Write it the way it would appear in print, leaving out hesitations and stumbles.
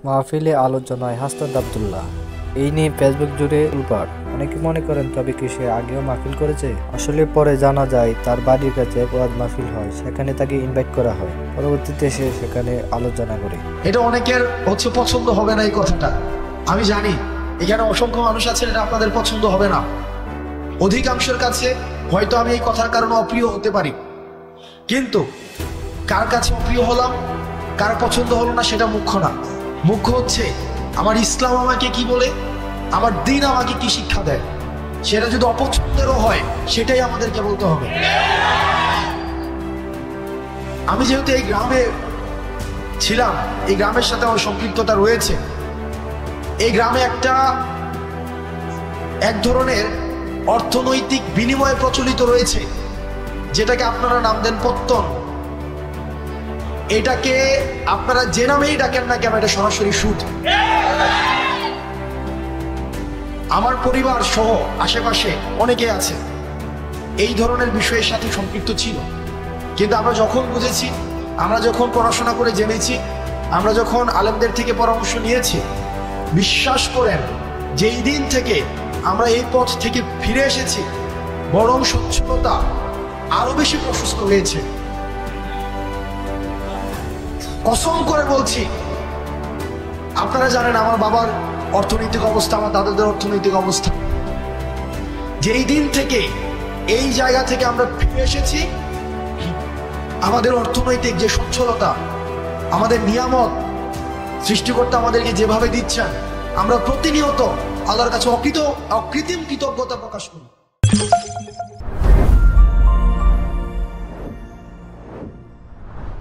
মাহফিলে আলোচনায় হাসনাত আব্দুল্লাহ। এই নিয়ে ফেসবুক জুড়ে উলপাড়। অনেকে মনে করেন তবে কি সে আগেও মাহফিল করেছে? আসলে পরে জানা যায় তার বাড়ির কাছে এক ওয়াজ মাহফিল হয়, সেখানে তাকে ইনভাইট করা হয়। পরবর্তীতে সে সেখানে আলোচনা করে। এটা অনেকের পছন্দ হবে না এই কথাটা, আমি জানি। এখানে অসংখ্য মানুষ আছেন, এটা আপনাদের পছন্দ হবে না। অধিকাংশের কাছে হয়তো আমি এই কথার কারণে অপ্রিয় হতে পারি, কিন্তু কার কাছে অপ্রিয় হলাম, কার পছন্দ হলো না সেটা মুখ্য না। মুখ্য হচ্ছে আমার ইসলাম আমাকে কি বলে, আমার দ্বীন আমাকে কি শিক্ষা দেয়। সেটা যদি অপছন্দেরও হয় সেটাই আমাদেরকে বলতে হবে। আমি যেহেতু এই গ্রামে ছিলাম, এই গ্রামের সাথে আমার সম্পৃক্ততা রয়েছে। এই গ্রামে এক ধরনের অর্থনৈতিক বিনিময় প্রচলিত রয়েছে, যেটাকে আপনারা নাম দেন পত্তন। এটাকে আপনারা যে নামেই ডাকেন না কেন, এটা সরাসরি সুদ। আমার পরিবার সহ আশেপাশে অনেকে আছে এই ধরনের বিষয়ের সাথে সম্পৃক্ত ছিল, কিন্তু আমরা যখন বুঝেছি, আমরা যখন পড়াশোনা করে জেনেছি, আমরা যখন আলেমদের থেকে পরামর্শ নিয়েছি, বিশ্বাস করেন যেই দিন থেকে আমরা এই পথ থেকে ফিরে এসেছি, বরং সচ্ছলতা আরো বেশি প্রশস্ত হয়েছে। কসম করে বলছি, আপনারা জানেন আমার বাবার অর্থনৈতিক অবস্থা, আমার দাদাদের অর্থনৈতিক অবস্থা। যেই দিন থেকে এই জায়গা থেকে আমরা ফিরে এসেছি, আমাদের অর্থনৈতিক যে সচ্ছলতা, আমাদের নিয়ামত সৃষ্টিকর্তা আমাদেরকে যেভাবে দিচ্ছেন, আমরা প্রতিনিয়ত আল্লাহর কাছে অকৃত্রিম কৃতজ্ঞতা প্রকাশ করি।